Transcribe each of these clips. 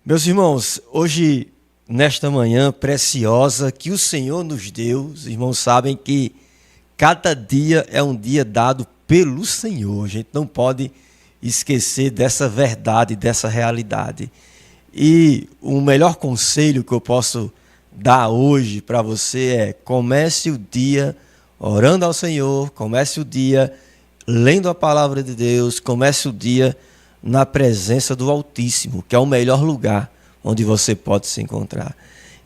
Meus irmãos, hoje, nesta manhã preciosa que o Senhor nos deu, os irmãos sabem que cada dia é um dia dado pelo Senhor. A gente não pode esquecer dessa verdade, dessa realidade. E o melhor conselho que eu posso dar hoje para você é: comece o dia orando ao Senhor, comece o dia lendo a palavra de Deus, comece o dia na presença do Altíssimo, que é o melhor lugar onde você pode se encontrar.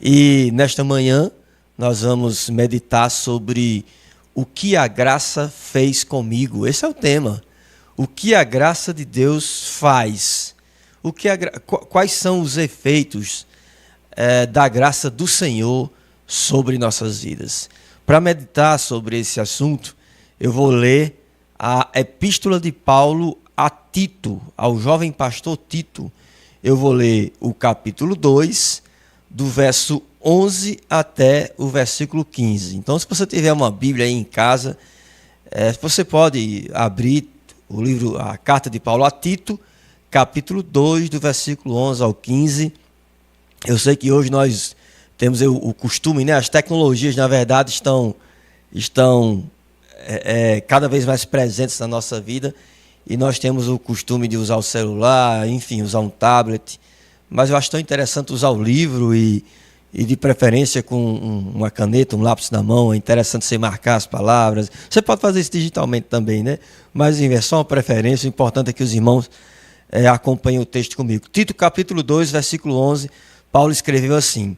E nesta manhã nós vamos meditar sobre o que a graça fez comigo. Esse é o tema. O que a graça de Deus faz? Quais são os efeitos da graça do Senhor sobre nossas vidas? Para meditar sobre esse assunto, eu vou ler a epístola de Paulo a Tito, ao jovem pastor Tito. Eu vou ler o capítulo 2, do verso 11 até o versículo 15. Então, se você tiver uma Bíblia aí em casa, você pode abrir o livro, a carta de Paulo a Tito, capítulo 2, do versículo 11 ao 15. Eu sei que hoje nós temos o costume, né? As tecnologias, na verdade, estão cada vez mais presentes na nossa vida, e nós temos o costume de usar o celular, enfim, usar um tablet, mas eu acho tão interessante usar o livro e de preferência com uma caneta, um lápis na mão. É interessante você marcar as palavras. Você pode fazer isso digitalmente também, né? Mas é só uma preferência. O importante é que os irmãos acompanhem o texto comigo. Tito capítulo 2, versículo 11, Paulo escreveu assim: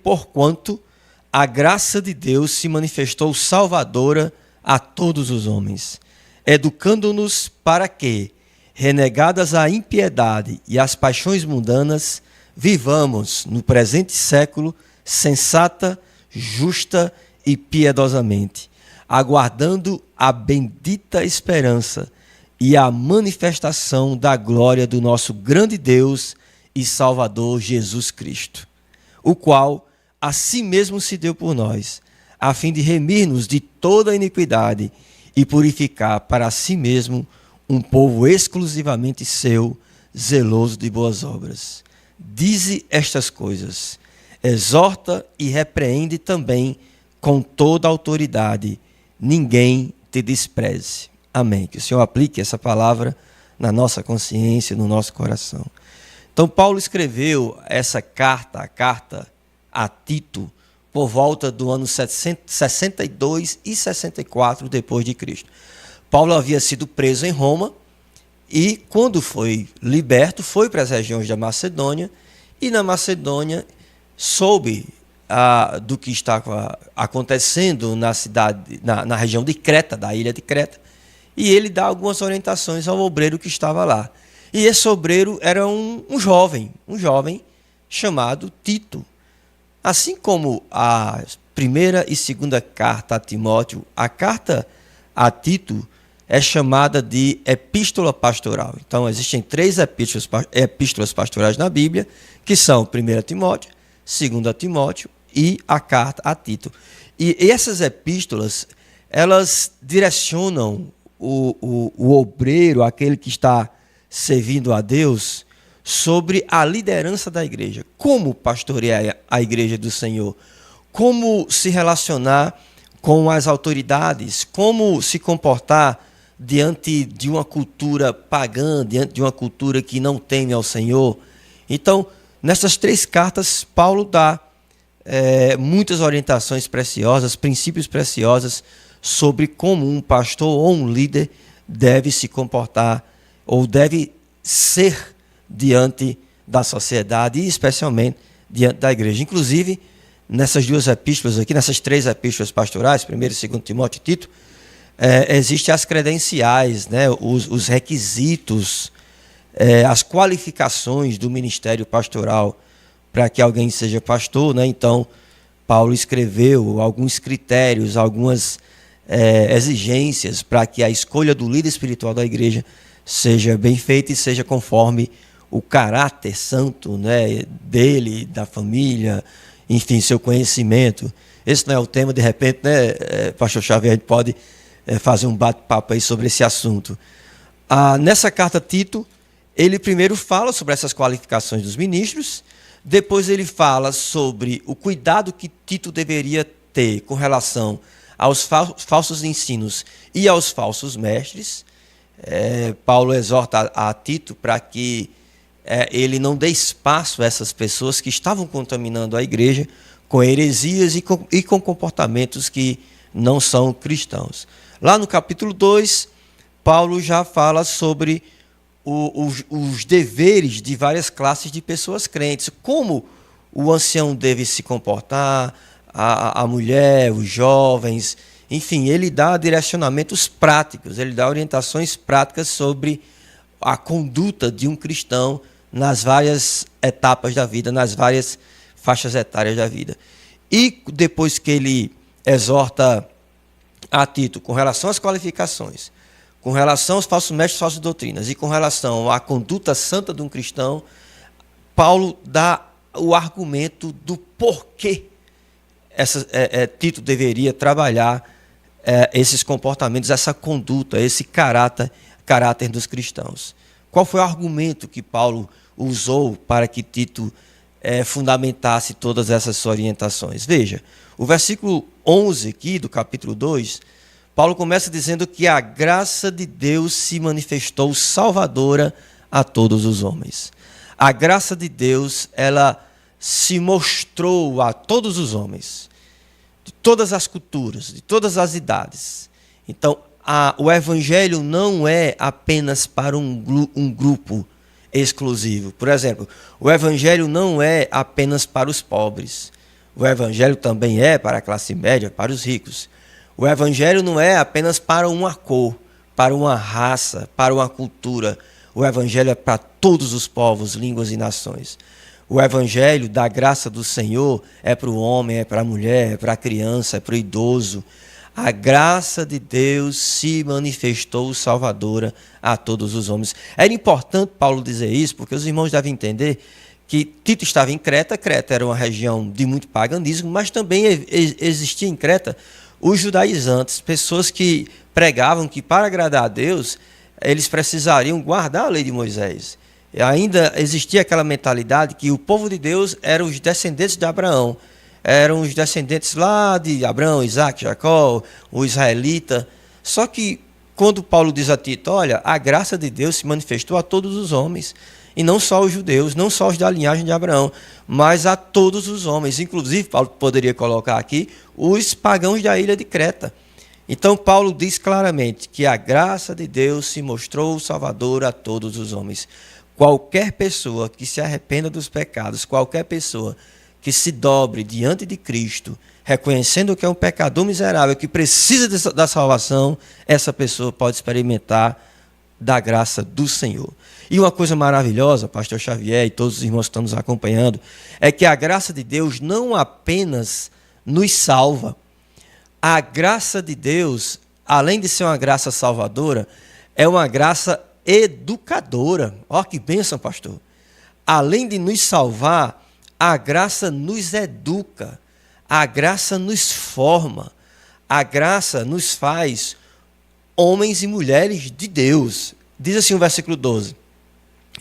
porquanto a graça de Deus se manifestou salvadora a todos os homens, educando-nos para que, renegadas a impiedade e as paixões mundanas, vivamos no presente século sensata, justa e piedosamente, aguardando a bendita esperança e a manifestação da glória do nosso grande Deus e Salvador Jesus Cristo, o qual a si mesmo se deu por nós, a fim de remir-nos de toda a iniquidade e purificar para si mesmo um povo exclusivamente seu, zeloso de boas obras. Dize estas coisas, exorta e repreende também com toda a autoridade, ninguém te despreze. Amém. Que o Senhor aplique essa palavra na nossa consciência, no nosso coração. Então, Paulo escreveu essa carta, a carta a Tito, por volta do ano 62 e 64 depois de Cristo. Paulo havia sido preso em Roma e, quando foi liberto, foi para as regiões da Macedônia, e na Macedônia soube do que estava acontecendo na cidade, na região de Creta, da ilha de Creta, e ele dá algumas orientações ao obreiro que estava lá. E esse obreiro era um jovem chamado Tito. Assim como a primeira e segunda carta a Timóteo, a carta a Tito é chamada de epístola pastoral. Então, existem 3 epístolas pastorais na Bíblia, que são 1 Timóteo, 2 Timóteo e a carta a Tito. E essas epístolas, elas direcionam o obreiro, aquele que está servindo a Deus, sobre a liderança da igreja. Como pastorear a igreja do Senhor? Como se relacionar com as autoridades? Como se comportar diante de uma cultura pagã, diante de uma cultura que não teme ao Senhor? Então, nessas 3 cartas, Paulo dá muitas orientações preciosas, princípios preciosos sobre como um pastor ou um líder deve se comportar ou deve ser diante da sociedade e especialmente diante da igreja. Inclusive, nessas 2 epístolas aqui, nessas 3 epístolas pastorais, 1 e 2 Timóteo e Tito, existem as credenciais, né, os requisitos, as qualificações do ministério pastoral para que alguém seja pastor, né? Então, Paulo escreveu alguns critérios, algumas exigências para que a escolha do líder espiritual da igreja seja bem feita e seja conforme o caráter santo, né, dele, da família, enfim, seu conhecimento. Esse não é o tema, de repente, né, Pastor Xavier, a gente pode fazer um bate-papo aí sobre esse assunto. Nessa carta a Tito, ele primeiro fala sobre essas qualificações dos ministros, depois ele fala sobre o cuidado que Tito deveria ter com relação aos falsos ensinos e aos falsos mestres. Paulo exorta a Tito para que ele não dê espaço a essas pessoas que estavam contaminando a igreja com heresias e com comportamentos que não são cristãos. Lá no capítulo 2, Paulo já fala sobre os deveres de várias classes de pessoas crentes, como o ancião deve se comportar, a mulher, os jovens, enfim, ele dá direcionamentos práticos, ele dá orientações práticas sobre a conduta de um cristão nas várias etapas da vida, nas várias faixas etárias da vida. E depois que ele exorta a Tito com relação às qualificações, com relação aos falsos mestres e falsas doutrinas e com relação à conduta santa de um cristão, Paulo dá o argumento do porquê Tito deveria trabalhar esses comportamentos, essa conduta, esse caráter dos cristãos. Qual foi o argumento que Paulo usou para que Tito fundamentasse todas essas orientações? Veja, o versículo 11 aqui do capítulo 2, Paulo começa dizendo que a graça de Deus se manifestou salvadora a todos os homens. A graça de Deus, ela se mostrou a todos os homens, de todas as culturas, de todas as idades. Então, o evangelho não é apenas para um grupo exclusivo. Por exemplo, o evangelho não é apenas para os pobres. O evangelho também é para a classe média, para os ricos. O evangelho não é apenas para uma cor, para uma raça, para uma cultura. O evangelho é para todos os povos, línguas e nações. O evangelho da graça do Senhor é para o homem, é para a mulher, é para a criança, é para o idoso. A graça de Deus se manifestou salvadora a todos os homens. Era importante Paulo dizer isso, porque os irmãos devem entender que Tito estava em Creta. Creta era uma região de muito paganismo, mas também existia em Creta os judaizantes, pessoas que pregavam que para agradar a Deus, eles precisariam guardar a lei de Moisés. E ainda existia aquela mentalidade que o povo de Deus eram os descendentes de Abraão, eram os descendentes lá de Abraão, Isaac, Jacó, o israelita. Só que quando Paulo diz a Tito, olha, a graça de Deus se manifestou a todos os homens, e não só os judeus, não só os da linhagem de Abraão, mas a todos os homens. Inclusive, Paulo poderia colocar aqui os pagãos da ilha de Creta. Então, Paulo diz claramente que a graça de Deus se mostrou salvadora a todos os homens. Qualquer pessoa que se arrependa dos pecados, qualquer pessoa que se dobre diante de Cristo, reconhecendo que é um pecador miserável, que precisa da salvação, essa pessoa pode experimentar da graça do Senhor. E uma coisa maravilhosa, pastor Xavier e todos os irmãos que estão nos acompanhando, é que a graça de Deus não apenas nos salva. A graça de Deus, além de ser uma graça salvadora, é uma graça educadora. Olha que bênção, pastor. Além de nos salvar, a graça nos educa, a graça nos forma, a graça nos faz homens e mulheres de Deus. Diz assim o versículo 12: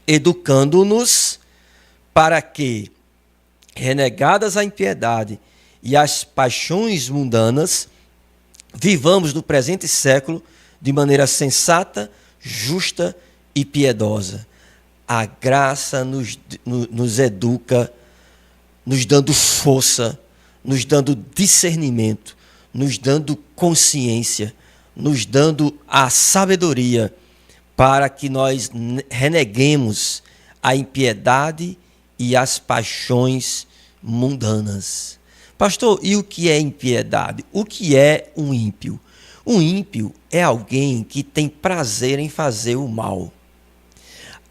educando-nos para que, renegadas a impiedade e as paixões mundanas, vivamos no presente século de maneira sensata, justa e piedosa. A graça nos educa, nos dando força, nos dando discernimento, nos dando consciência, nos dando a sabedoria para que nós reneguemos a impiedade e as paixões mundanas. Pastor, e o que é impiedade? O que é um ímpio? Um ímpio é alguém que tem prazer em fazer o mal.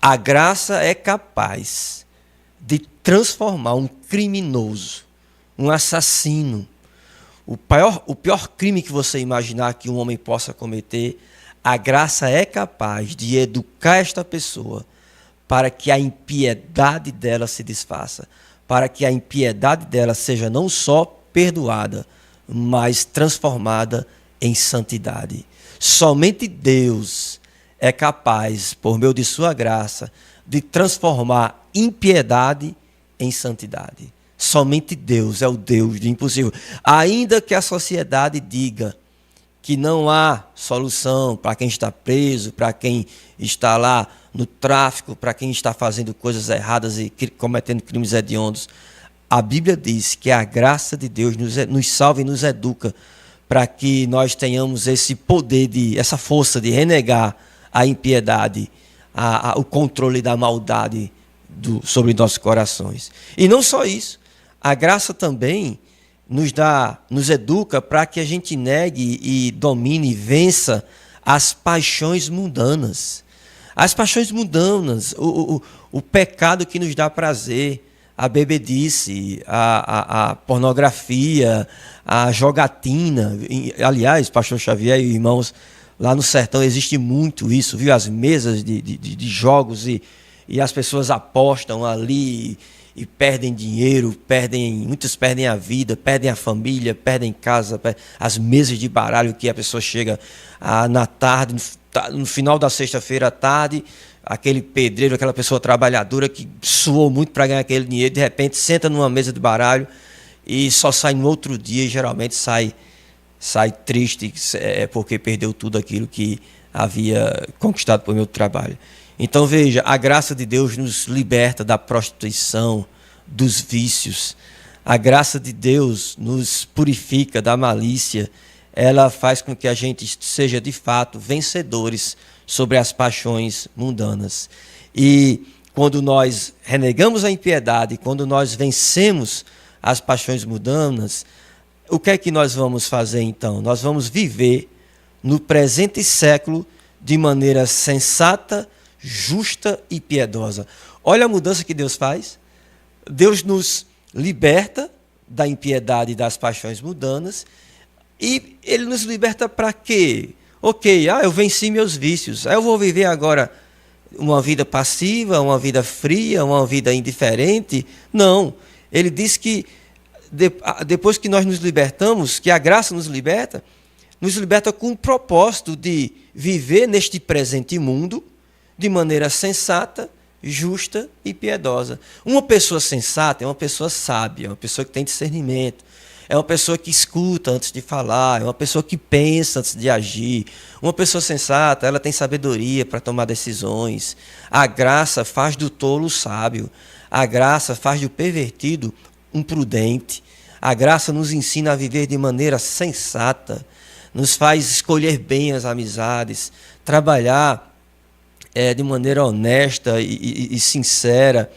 A graça é capaz de transformar um criminoso, um assassino, o pior crime que você imaginar que um homem possa cometer, a graça é capaz de educar esta pessoa para que a impiedade dela se desfaça, para que a impiedade dela seja não só perdoada, mas transformada em santidade. Somente Deus é capaz, por meio de sua graça, de transformar impiedade em santidade. Somente Deus é o Deus do impossível. Ainda que a sociedade diga que não há solução para quem está preso, para quem está lá no tráfico, para quem está fazendo coisas erradas e cometendo crimes hediondos, a Bíblia diz que a graça de Deus nos salva e nos educa para que nós tenhamos esse poder, essa força de renegar a impiedade, o controle da maldade sobre nossos corações. E não só isso, a graça também nos educa para que a gente negue e domine e vença as paixões mundanas. As paixões mundanas, o pecado que nos dá prazer, a bebedice, a pornografia, a jogatina. Aliás, pastor Xavier e irmãos, lá no sertão existe muito isso, viu? As mesas de jogos e as pessoas apostam ali e perdem dinheiro, muitos perdem a vida, perdem a família, perdem casa, as mesas de baralho que a pessoa chega na tarde, no final da sexta-feira à tarde, aquele pedreiro, aquela pessoa trabalhadora que suou muito para ganhar aquele dinheiro, de repente senta numa mesa de baralho e só sai no outro dia e geralmente sai triste porque perdeu tudo aquilo que havia conquistado por meio do trabalho. Então veja, a graça de Deus nos liberta da prostituição, dos vícios. A graça de Deus nos purifica da malícia. Ela faz com que a gente seja de fato vencedores sobre as paixões mundanas. E quando nós renegamos a impiedade, quando nós vencemos as paixões mundanas, o que é que nós vamos fazer então? Nós vamos viver no presente século de maneira sensata, justa e piedosa. Olha a mudança que Deus faz. Deus nos liberta da impiedade e das paixões mundanas e Ele nos liberta para quê? Ok, eu venci meus vícios, eu vou viver agora uma vida passiva, uma vida fria, uma vida indiferente? Não, Ele diz que depois que nós nos libertamos, que a graça nos liberta com o propósito de viver neste presente mundo de maneira sensata, justa e piedosa. Uma pessoa sensata é uma pessoa sábia, é uma pessoa que tem discernimento, é uma pessoa que escuta antes de falar, é uma pessoa que pensa antes de agir. Uma pessoa sensata, ela tem sabedoria para tomar decisões. A graça faz do tolo sábio. A graça faz do pervertido um prudente. A graça nos ensina a viver de maneira sensata, nos faz escolher bem as amizades, trabalhar de maneira honesta e sincera.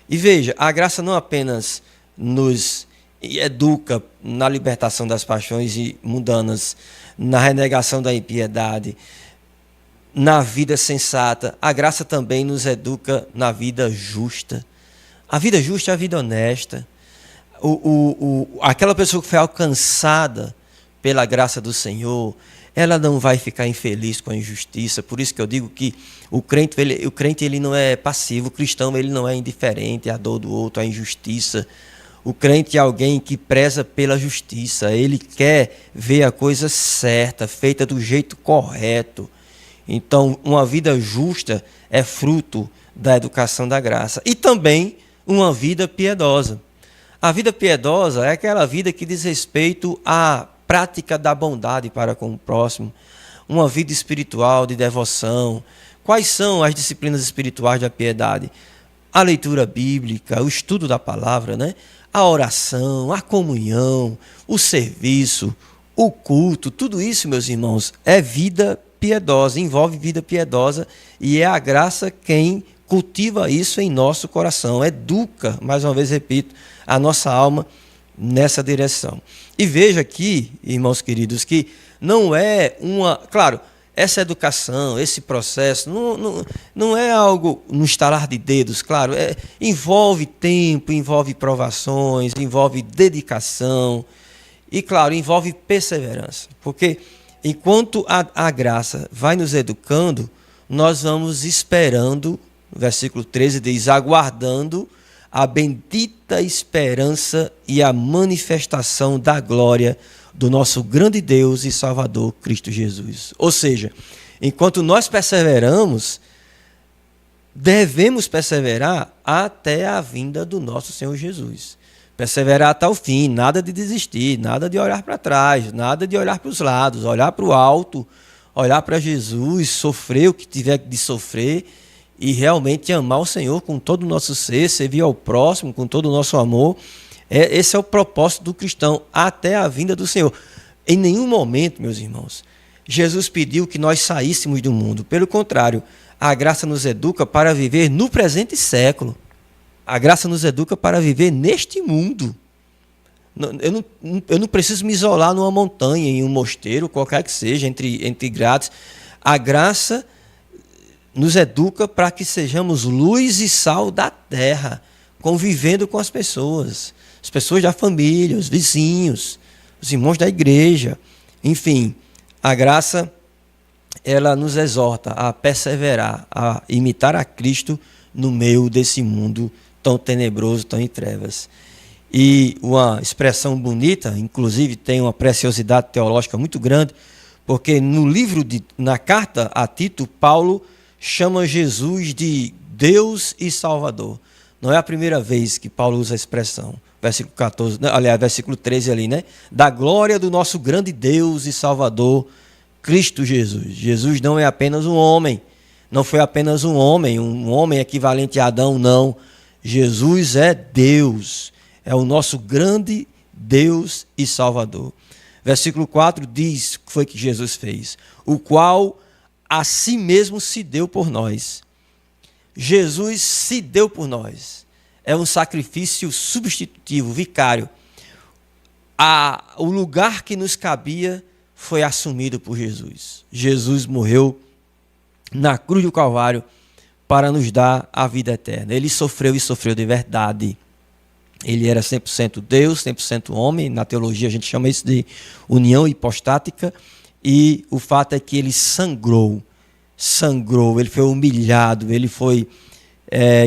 E veja, a graça não apenas nos educa na libertação das paixões mundanas, na renegação da impiedade, na vida sensata, a graça também nos educa na vida justa. A vida justa é a vida honesta. Aquela pessoa que foi alcançada pela graça do Senhor, ela não vai ficar infeliz com a injustiça. Por isso que eu digo que o crente ele não é passivo, o cristão ele não é indiferente à dor do outro, à injustiça. O crente é alguém que preza pela justiça, ele quer ver a coisa certa, feita do jeito correto. Então, uma vida justa é fruto da educação da graça. E também uma vida piedosa. A vida piedosa é aquela vida que diz respeito à prática da bondade para com o próximo, uma vida espiritual de devoção. Quais são as disciplinas espirituais da piedade? A leitura bíblica, o estudo da palavra, né? A oração, a comunhão, o serviço, o culto, tudo isso, meus irmãos, é vida piedosa, envolve vida piedosa, e é a graça quem cultiva isso em nosso coração, educa, mais uma vez repito, a nossa alma nessa direção. E veja aqui, irmãos queridos, que não é claro, essa educação, esse processo, não é algo no estalar de dedos, claro, envolve tempo, envolve provações, envolve dedicação e, claro, envolve perseverança. Porque enquanto a graça vai nos educando, nós vamos esperando, no versículo 13 diz, aguardando a bendita esperança e a manifestação da glória do nosso grande Deus e Salvador, Cristo Jesus. Ou seja, enquanto nós perseveramos, devemos perseverar até a vinda do nosso Senhor Jesus. Perseverar até o fim, nada de desistir, nada de olhar para trás, nada de olhar para os lados, olhar para o alto, olhar para Jesus, sofrer o que tiver de sofrer e realmente amar o Senhor com todo o nosso ser, servir ao próximo com todo o nosso amor. Esse é o propósito do cristão, até a vinda do Senhor. Em nenhum momento, meus irmãos, Jesus pediu que nós saíssemos do mundo. Pelo contrário, a graça nos educa para viver no presente século. A graça nos educa para viver neste mundo. Eu não preciso me isolar numa montanha, em um mosteiro, qualquer que seja, entre grades. A graça nos educa para que sejamos luz e sal da terra, convivendo com as pessoas da família, os vizinhos, os irmãos da igreja. Enfim, a graça, ela nos exorta a perseverar, a imitar a Cristo no meio desse mundo tão tenebroso, tão em trevas. E uma expressão bonita, inclusive tem uma preciosidade teológica muito grande, porque na carta a Tito, Paulo chama Jesus de Deus e Salvador. Não é a primeira vez que Paulo usa a expressão. Versículo 14, aliás, versículo 13 ali, né? Da glória do nosso grande Deus e Salvador, Cristo Jesus. Jesus não é apenas um homem, não foi apenas um homem equivalente a Adão, não. Jesus é Deus, é o nosso grande Deus e Salvador. Versículo 4 diz o que foi que Jesus fez, o qual a si mesmo se deu por nós. Jesus se deu por nós. É um sacrifício substitutivo, vicário. O lugar que nos cabia foi assumido por Jesus. Jesus morreu na cruz do Calvário para nos dar a vida eterna. Ele sofreu e sofreu de verdade. Ele era 100% Deus, 100% homem. Na teologia a gente chama isso de união hipostática. E o fato é que ele sangrou, ele foi humilhado, ele foi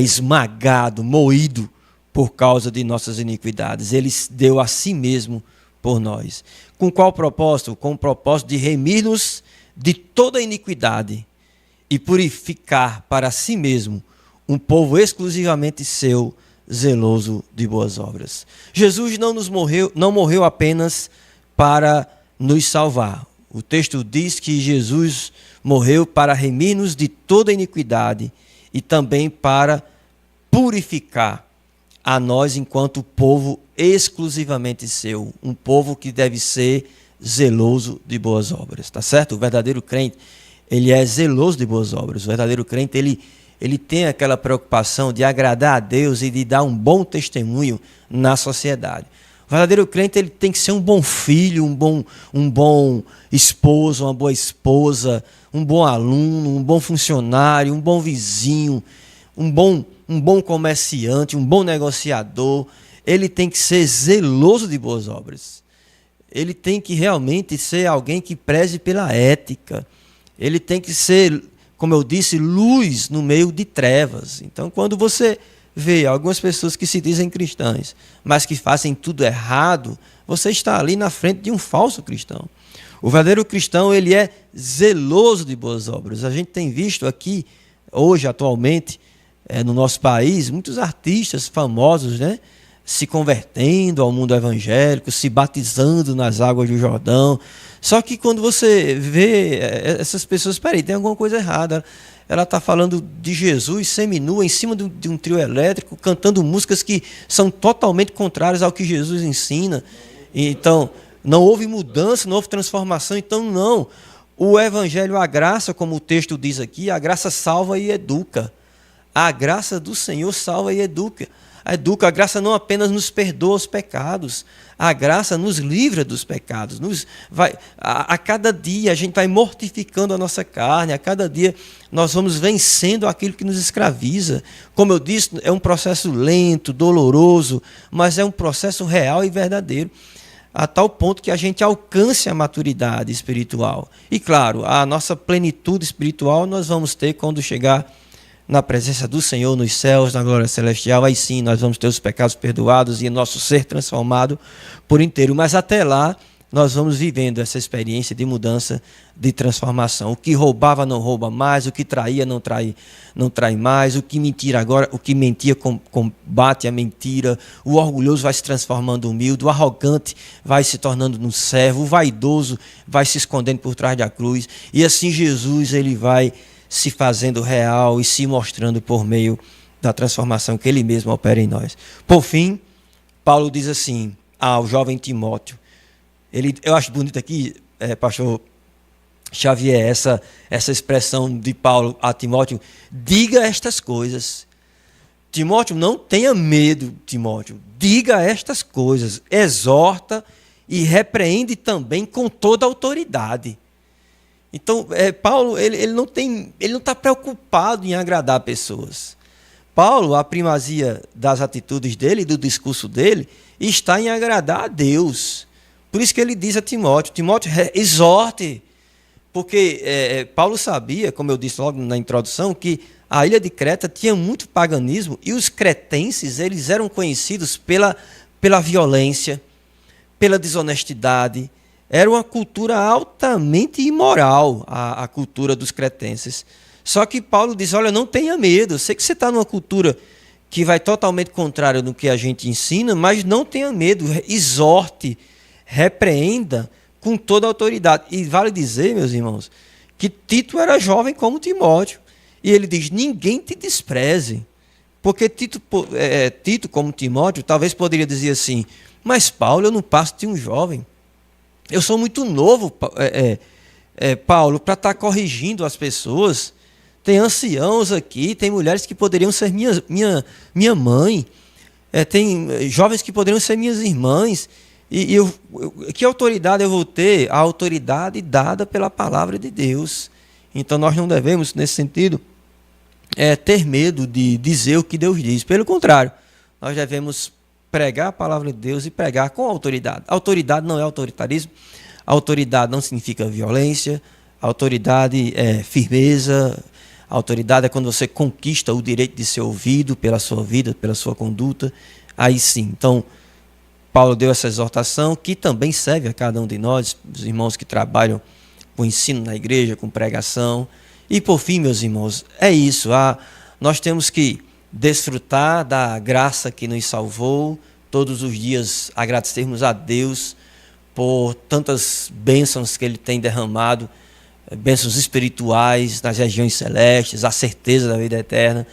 esmagado, moído por causa de nossas iniquidades. Ele deu a si mesmo por nós. Com qual propósito? Com o propósito de remir-nos de toda iniquidade e purificar para si mesmo um povo exclusivamente seu, zeloso de boas obras. Jesus não morreu apenas para nos salvar. O texto diz que Jesus morreu para remir-nos de toda iniquidade e também para purificar a nós enquanto povo exclusivamente seu, um povo que deve ser zeloso de boas obras, tá certo? O verdadeiro crente, ele é zeloso de boas obras. O verdadeiro crente, ele tem aquela preocupação de agradar a Deus e de dar um bom testemunho na sociedade. O verdadeiro crente, ele tem que ser um bom filho, um bom esposo, uma boa esposa, um bom aluno, um bom funcionário, um bom vizinho, um bom comerciante, um bom negociador. Ele tem que ser zeloso de boas obras. Ele tem que realmente ser alguém que preze pela ética. Ele tem que ser, como eu disse, luz no meio de trevas. Então, quando você vê algumas pessoas que se dizem cristãs, mas que fazem tudo errado, você está ali na frente de um falso cristão. O verdadeiro cristão, ele é zeloso de boas obras. A gente tem visto aqui, hoje, atualmente, no nosso país, muitos artistas famosos, né, se convertendo ao mundo evangélico, se batizando nas águas do Jordão. Só que quando você vê essas pessoas, peraí, tem alguma coisa errada. Ela está falando de Jesus seminua em cima de um trio elétrico, cantando músicas que são totalmente contrárias ao que Jesus ensina. Então, não houve mudança, não houve transformação. Então, não. O evangelho, a graça, como o texto diz aqui, a graça salva e educa. A graça do Senhor salva e educa. A graça não apenas nos perdoa os pecados, a graça nos livra dos pecados. A cada dia a gente vai mortificando a nossa carne, a cada dia nós vamos vencendo aquilo que nos escraviza. Como eu disse, é um processo lento, doloroso, mas é um processo real e verdadeiro, a tal ponto que a gente alcance a maturidade espiritual. E claro, a nossa plenitude espiritual nós vamos ter quando chegar na presença do Senhor nos céus, na glória celestial. Aí sim nós vamos ter os pecados perdoados e nosso ser transformado por inteiro. Mas até lá nós vamos vivendo essa experiência de mudança, de transformação. O que roubava não rouba mais, o que traía não trai mais, o que mentia combate a mentira, o orgulhoso vai se transformando humilde, o arrogante vai se tornando um servo, o vaidoso vai se escondendo por trás da cruz, e assim Jesus ele vai se fazendo real e se mostrando por meio da transformação que ele mesmo opera em nós. Por fim, Paulo diz assim ao jovem Timóteo, eu acho bonito aqui, pastor Xavier, essa expressão de Paulo a Timóteo: diga estas coisas. Timóteo, não tenha medo, Timóteo, diga estas coisas, exorta e repreende também com toda a autoridade. Então, Paulo, ele não está preocupado em agradar pessoas. Paulo, a primazia das atitudes dele, do discurso dele, está em agradar a Deus. Por isso que ele diz a Timóteo, exorte, porque Paulo sabia, como eu disse logo na introdução, que a ilha de Creta tinha muito paganismo e os cretenses eles eram conhecidos pela violência, pela desonestidade. Era uma cultura altamente imoral, a cultura dos cretenses. Só que Paulo diz, olha, não tenha medo, eu sei que você está numa cultura que vai totalmente contrária do que a gente ensina, mas não tenha medo, exorte, repreenda com toda a autoridade. E vale dizer, meus irmãos, que Tito era jovem como Timóteo. E ele diz, ninguém te despreze. Porque Tito, como Timóteo, talvez poderia dizer assim, mas Paulo, eu não passo de um jovem. Eu sou muito novo, Paulo, para estar corrigindo as pessoas. Tem anciãos aqui, tem mulheres que poderiam ser minha mãe, tem jovens que poderiam ser minhas irmãs. E que autoridade eu vou ter? A autoridade dada pela palavra de Deus. Então nós não devemos, nesse sentido, ter medo de dizer o que Deus diz. Pelo contrário, nós devemos pregar a palavra de Deus e pregar com autoridade. Autoridade não é autoritarismo, autoridade não significa violência, autoridade é firmeza, autoridade é quando você conquista o direito de ser ouvido pela sua vida, pela sua conduta, aí sim. Então, Paulo deu essa exortação que também serve a cada um de nós, os irmãos que trabalham com ensino na igreja, com pregação. E por fim, meus irmãos, é isso. Nós temos que desfrutar da graça que nos salvou, todos os dias agradecermos a Deus por tantas bênçãos que Ele tem derramado, bênçãos espirituais nas regiões celestes, a certeza da vida eterna.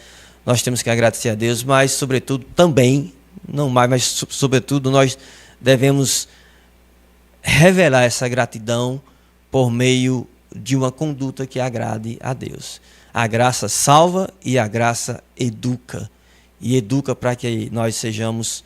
Nós temos que agradecer a Deus, mas sobretudo também, não mais, mas sobretudo nós devemos revelar essa gratidão por meio de uma conduta que agrade a Deus. A graça salva e a graça educa. E educa para que nós sejamos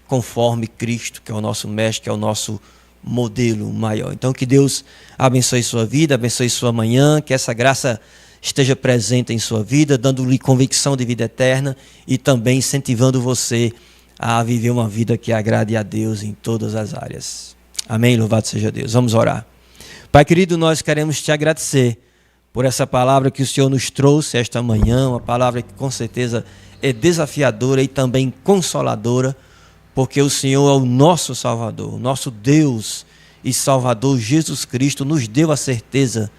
conforme Cristo, que é o nosso mestre, que é o nosso modelo maior. Então que Deus abençoe sua vida, abençoe sua manhã, que essa graça esteja presente em sua vida, dando-lhe convicção de vida eterna e também incentivando você a viver uma vida que agrade a Deus em todas as áreas. Amém? Louvado seja Deus. Vamos orar. Pai querido, nós queremos te agradecer por essa palavra que o Senhor nos trouxe esta manhã, uma palavra que com certeza é desafiadora e também consoladora, porque o Senhor é o nosso Salvador, o nosso Deus e Salvador Jesus Cristo nos deu a certeza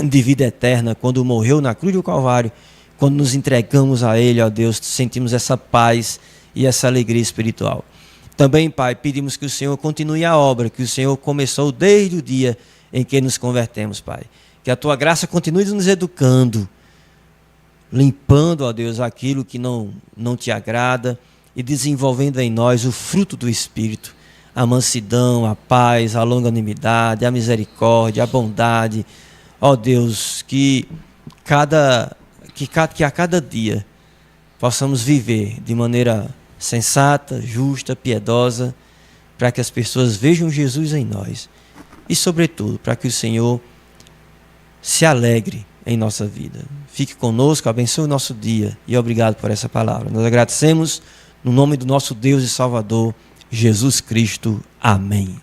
de vida eterna quando morreu na cruz do Calvário. Quando nos entregamos a Ele, ó Deus, sentimos essa paz e essa alegria espiritual. Também, Pai, pedimos que o Senhor continue a obra que o Senhor começou desde o dia em que nos convertemos, Pai. Que a Tua graça continue nos educando, limpando, ó Deus, aquilo que não Te agrada e desenvolvendo em nós o fruto do Espírito, a mansidão, a paz, a longanimidade, a misericórdia, a bondade. Ó Deus, que a cada dia possamos viver de maneira sensata, justa, piedosa, para que as pessoas vejam Jesus em nós e, sobretudo, para que o Senhor se alegre em nossa vida. Fique conosco, abençoe o nosso dia e obrigado por essa palavra. Nós agradecemos no nome do nosso Deus e Salvador, Jesus Cristo. Amém.